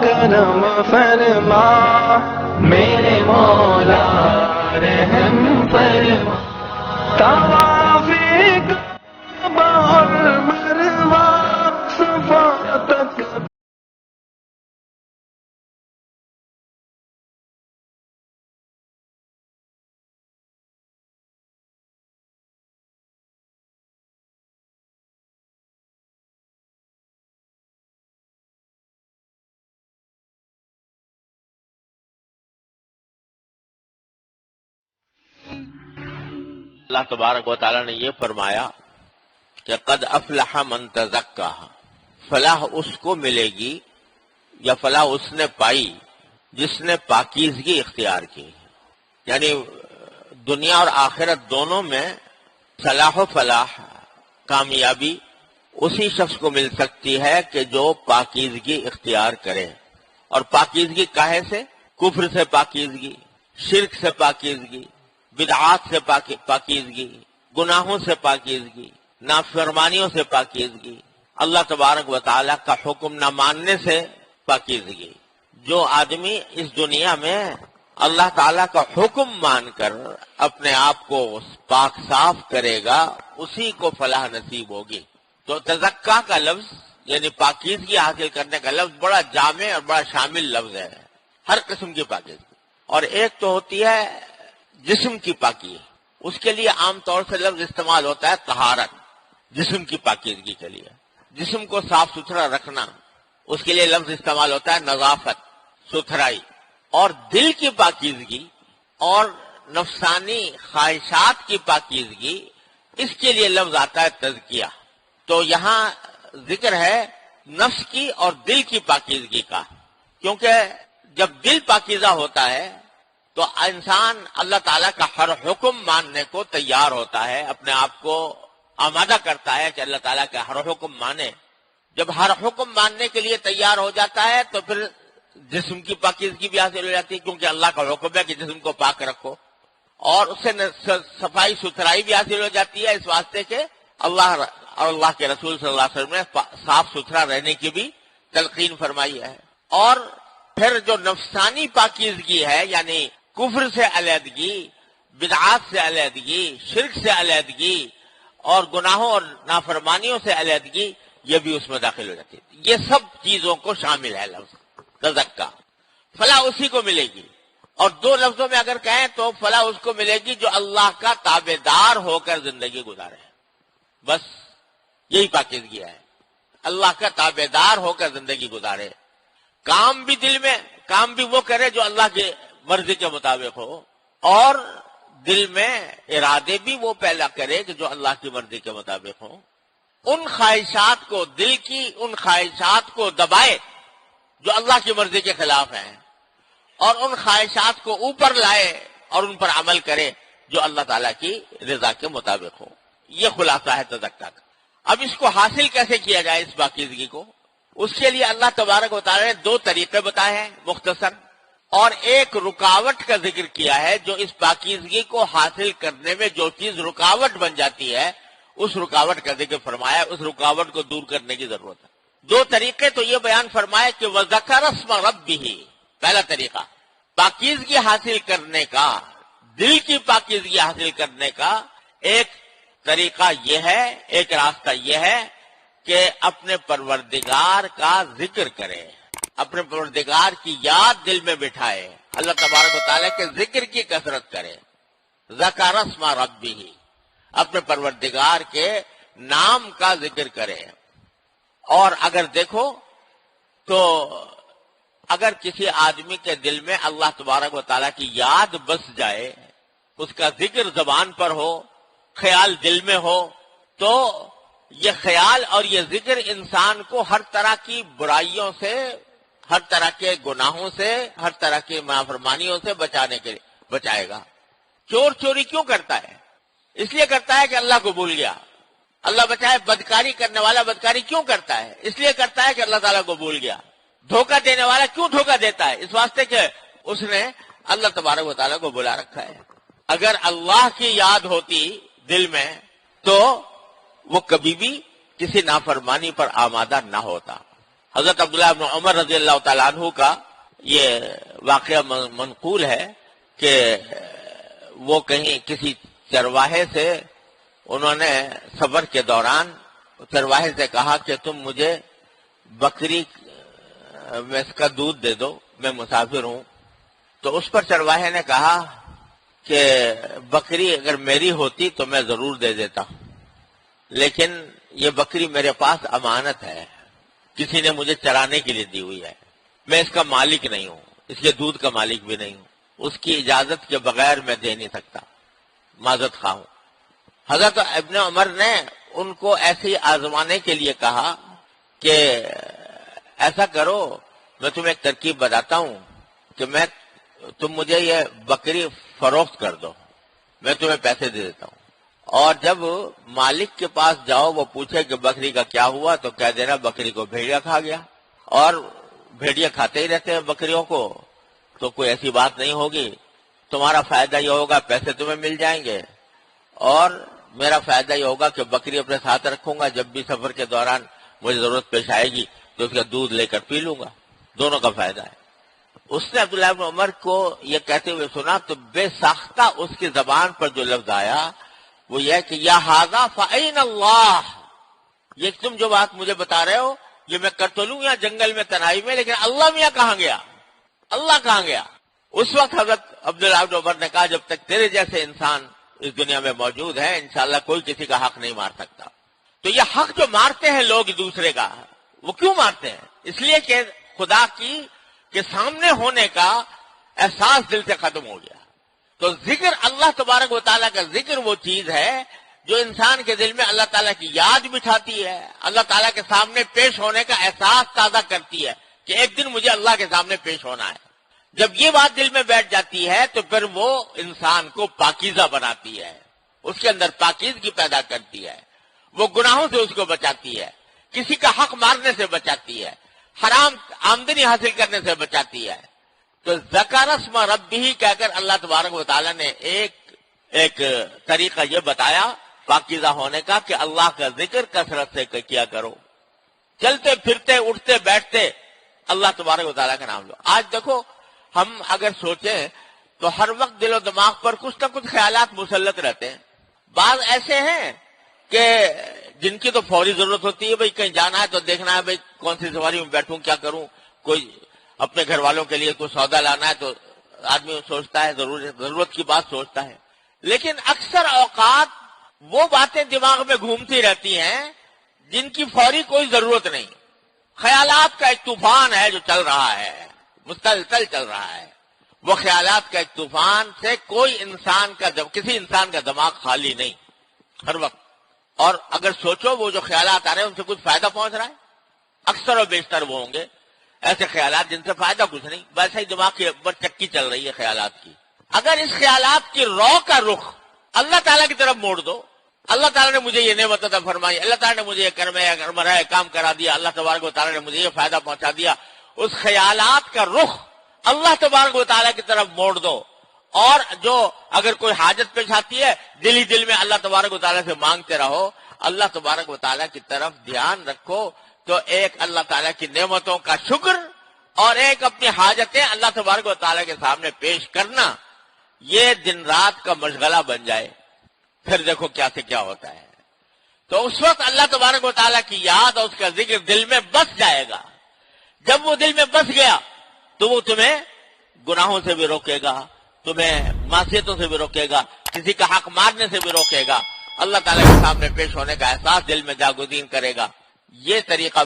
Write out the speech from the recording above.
کرم فرما میرے مولا رحم فرما توافیق اور مروا صفا تک اللہ تبارک و تعالیٰ نے یہ فرمایا کہ قد افلح من تزکا، فلاح اس کو ملے گی یا فلاح اس نے پائی جس نے پاکیزگی اختیار کی، یعنی دنیا اور آخرت دونوں میں صلاح و فلاح کامیابی اسی شخص کو مل سکتی ہے کہ جو پاکیزگی اختیار کرے۔ اور پاکیزگی کاہے سے؟ کفر سے پاکیزگی، شرک سے پاکیزگی، بدعات سے پاکیزگی، گناہوں سے پاکیزگی، نافرمانیوں سے پاکیزگی، اللہ تبارک و تعالیٰ کا حکم نہ ماننے سے پاکیزگی۔ جو آدمی اس دنیا میں اللہ تعالیٰ کا حکم مان کر اپنے آپ کو پاک صاف کرے گا اسی کو فلاح نصیب ہوگی۔ تو تزکا کا لفظ یعنی پاکیزگی حاصل کرنے کا لفظ بڑا جامع اور بڑا شامل لفظ ہے، ہر قسم کی پاکیزگی۔ اور ایک تو ہوتی ہے جسم کی پاکی، اس کے لیے عام طور سے لفظ استعمال ہوتا ہے طہارت، جسم کی پاکیزگی کے لیے، جسم کو صاف ستھرا رکھنا، اس کے لیے لفظ استعمال ہوتا ہے نظافت، ستھرائی۔ اور دل کی پاکیزگی اور نفسانی خواہشات کی پاکیزگی، اس کے لیے لفظ آتا ہے تزکیہ۔ تو یہاں ذکر ہے نفس کی اور دل کی پاکیزگی کا، کیونکہ جب دل پاکیزہ ہوتا ہے تو انسان اللہ تعالیٰ کا ہر حکم ماننے کو تیار ہوتا ہے، اپنے آپ کو آمادہ کرتا ہے کہ اللہ تعالیٰ کا ہر حکم مانے۔ جب ہر حکم ماننے کے لیے تیار ہو جاتا ہے تو پھر جسم کی پاکیزگی بھی حاصل ہو جاتی ہے، کیونکہ اللہ کا حکم ہے کہ جسم کو پاک رکھو، اور اس سے صفائی ستھرائی بھی حاصل ہو جاتی ہے، اس واسطے کہ اللہ اور اللہ کے رسول صلی اللہ علیہ وسلم نے صاف ستھرا رہنے کی بھی تلقین فرمائی ہے۔ اور پھر جو نفسانی پاکیزگی ہے، یعنی کفر سے علیحدگی، بدعات سے علیحدگی، شرک سے علیحدگی اور گناہوں اور نافرمانیوں سے علیحدگی، یہ بھی اس میں داخل ہو جاتی ہے۔ یہ سب چیزوں کو شامل ہے لفظ تزکا۔ فلاح اسی کو ملے گی، اور دو لفظوں میں اگر کہیں تو فلاح اس کو ملے گی جو اللہ کا تابع دار ہو کر زندگی گزارے، بس یہی پاکیزگی ہے، اللہ کا تابع دار ہو کر زندگی گزارے۔ کام بھی دل میں، کام بھی وہ کرے جو اللہ کے مرضی کے مطابق ہو، اور دل میں ارادے بھی وہ پیدا کرے کہ جو اللہ کی مرضی کے مطابق ہو۔ ان خواہشات کو، دل کی ان خواہشات کو دبائے جو اللہ کی مرضی کے خلاف ہیں، اور ان خواہشات کو اوپر لائے اور ان پر عمل کرے جو اللہ تعالیٰ کی رضا کے مطابق ہو۔ یہ خلاصہ ہے تزکا کا۔ اب اس کو حاصل کیسے کیا جائے اس پاکیزگی کو؟ اس کے لیے اللہ تبارک و تعالیٰ نے دو طریقے بتائے ہیں مختصر، اور ایک رکاوٹ کا ذکر کیا ہے جو اس پاکیزگی کو حاصل کرنے میں جو چیز رکاوٹ بن جاتی ہے اس رکاوٹ کا ذکر فرمایا، اس رکاوٹ کو دور کرنے کی ضرورت ہے۔ دو طریقے تو یہ بیان فرمائے کہ وَذَكَرَ اسْمَ رَبِّهِ، پہلا طریقہ پاکیزگی حاصل کرنے کا، دل کی پاکیزگی حاصل کرنے کا ایک طریقہ یہ ہے، ایک راستہ یہ ہے کہ اپنے پروردگار کا ذکر کرے، اپنے پروردگار کی یاد دل میں بٹھائے، اللہ تبارک و تعالیٰ کے ذکر کی کثرت کرے۔ ذکر اسم ربہ، اپنے پروردگار کے نام کا ذکر کرے۔ اور اگر دیکھو تو اگر کسی آدمی کے دل میں اللہ تبارک و تعالیٰ کی یاد بس جائے، اس کا ذکر زبان پر ہو، خیال دل میں ہو، تو یہ خیال اور یہ ذکر انسان کو ہر طرح کی برائیوں سے، ہر طرح کے گناہوں سے، ہر طرح کی نافرمانیوں سے بچائے گا۔ چور چوری کیوں کرتا ہے؟ اس لیے کرتا ہے کہ اللہ کو بھول گیا۔ اللہ بچائے، بدکاری کرنے والا بدکاری کیوں کرتا ہے؟ اس لیے کرتا ہے کہ اللہ تعالیٰ کو بھول گیا۔ دھوکہ دینے والا کیوں دھوکہ دیتا ہے؟ اس واسطے کہ اس نے اللہ تبارک و تعالیٰ کو بلا رکھا ہے۔ اگر اللہ کی یاد ہوتی دل میں تو وہ کبھی بھی کسی نافرمانی پر آمادہ نہ ہوتا۔ حضرت عبداللہ بن عمر رضی اللہ تعالیٰ عنہ کا یہ واقعہ منقول ہے کہ وہ کہیں کسی چرواہے سے انہوں نے سفر کے دوران چرواہے سے کہا کہ تم مجھے بکری میں اس کا دودھ دے دو، میں مسافر ہوں. تو اس پر چرواہے نے کہا کہ بکری اگر میری ہوتی تو میں ضرور دے دیتا، لیکن یہ بکری میرے پاس امانت ہے، کسی نے مجھے چرانے کے لیے دی ہوئی ہے، میں اس کا مالک نہیں ہوں، اس کے دودھ کا مالک بھی نہیں ہوں، اس کی اجازت کے بغیر میں دے نہیں سکتا، معذرت خواہ ہوں. حضرت ابن عمر نے ان کو ایسے ہی آزمانے کے لیے کہا کہ ایسا کرو، میں تمہیں ایک ترکیب بتاتا ہوں کہ تم مجھے یہ بکری فروخت کر دو، میں تمہیں پیسے دے دیتا ہوں، اور جب مالک کے پاس جاؤ وہ پوچھے کہ بکری کا کیا ہوا تو کہہ دینا بکری کو بھیڑیا کھا گیا، اور بھیڑیا کھاتے ہی رہتے ہیں بکریوں کو، تو کوئی ایسی بات نہیں ہوگی، تمہارا فائدہ یہ ہوگا پیسے تمہیں مل جائیں گے، اور میرا فائدہ یہ ہوگا کہ بکری اپنے ساتھ رکھوں گا، جب بھی سفر کے دوران مجھے ضرورت پیش آئے گی تو اس کا دودھ لے کر پی لوں گا، دونوں کا فائدہ ہے. اس نے عبداللہ بن عمر کو یہ کہتے ہوئے سنا تو بے ساختہ اس کی زبان پر جو لفظ آیا وہ یہ کہ یا ھذا فأین اللہ، یہ تم جو بات مجھے بتا رہے ہو یہ میں کر تو لوں یا جنگل میں تنہائی میں، لیکن اللہ میاں کہاں گیا، اللہ کہاں گیا. اس وقت حضرت عبداللہ بن عمر نے کہا جب تک تیرے جیسے انسان اس دنیا میں موجود ہے انشاءاللہ کوئی کسی کا حق نہیں مار سکتا. تو یہ حق جو مارتے ہیں لوگ دوسرے کا، وہ کیوں مارتے ہیں؟ اس لیے کہ خدا کی کے سامنے ہونے کا احساس دل سے ختم ہو گیا. تو ذکر اللہ تبارک و تعالیٰ کا ذکر وہ چیز ہے جو انسان کے دل میں اللہ تعالیٰ کی یاد بٹھاتی ہے، اللہ تعالیٰ کے سامنے پیش ہونے کا احساس تازہ کرتی ہے کہ ایک دن مجھے اللہ کے سامنے پیش ہونا ہے. جب یہ بات دل میں بیٹھ جاتی ہے تو پھر وہ انسان کو پاکیزہ بناتی ہے، اس کے اندر پاکیزگی پیدا کرتی ہے، وہ گناہوں سے اس کو بچاتی ہے، کسی کا حق مارنے سے بچاتی ہے، حرام آمدنی حاصل کرنے سے بچاتی ہے. تو ذکر اسم ربہ کہہ کر اللہ تبارک و تعالیٰ نے ایک طریقہ یہ بتایا پاکیزہ ہونے کا کہ اللہ کا ذکر کثرت سے کیا کرو، چلتے پھرتے اٹھتے بیٹھتے اللہ تبارک و تعالیٰ کا نام لو. آج دیکھو ہم اگر سوچیں تو ہر وقت دل و دماغ پر کچھ نہ کچھ خیالات مسلط رہتے ہیں. بعض ایسے ہیں کہ جن کی تو فوری ضرورت ہوتی ہے، بھئی کہیں جانا ہے تو دیکھنا ہے بھئی کون سی سواری میں بیٹھوں، کیا کروں، کوئی اپنے گھر والوں کے لیے کوئی سودا لانا ہے تو آدمی سوچتا ہے، ضرورت کی بات سوچتا ہے. لیکن اکثر اوقات وہ باتیں دماغ میں گھومتی رہتی ہیں جن کی فوری کوئی ضرورت نہیں. خیالات کا ایک طوفان ہے جو چل رہا ہے، مسلسل چل رہا ہے. وہ خیالات کا ایک طوفان سے کوئی کسی انسان کا دماغ خالی نہیں ہر وقت. اور اگر سوچو وہ جو خیالات آ رہے ہیں ان سے کچھ فائدہ پہنچ رہا ہے؟ اکثر و بیشتر وہ ہوں گے ایسے خیالات جن سے فائدہ کچھ نہیں، ویسے ہی دماغ کے اوپر چکی چل رہی ہے خیالات کی. اگر اس خیالات کی رو کا رخ اللہ تعالیٰ کی طرف موڑ دو، اللہ تعالیٰ نے مجھے یہ نعمت عطا فرمائی، اللہ تعالیٰ نے مجھے یہ مرحلہ کام کرا دیا، اللہ تبارک و تعالیٰ نے مجھے یہ فائدہ پہنچا دیا، اس خیالات کا رخ اللہ تبارک و تعالیٰ کی طرف موڑ دو. اور جو اگر کوئی حاجت پیش آتی ہے دل ہی دل میں اللہ تبارک و تعالیٰ سے مانگتے رہو، اللہ تبارک و تعالیٰ کی طرف دھیان رکھو. تو ایک اللہ تعالیٰ کی نعمتوں کا شکر اور ایک اپنی حاجتیں اللہ تبارک و تعالیٰ کے سامنے پیش کرنا، یہ دن رات کا مشغلہ بن جائے، پھر دیکھو کیا سے کیا ہوتا ہے. تو اس وقت اللہ تبارک و تعالیٰ کی یاد اور اس کا ذکر دل میں بس جائے گا. جب وہ دل میں بس گیا تو وہ تمہیں گناہوں سے بھی روکے گا، تمہیں معصیتوں سے بھی روکے گا، کسی کا حق مارنے سے بھی روکے گا، اللہ تعالیٰ کے سامنے پیش ہونے کا احساس دل میں جاگزین کرے گا. یہ طریقہ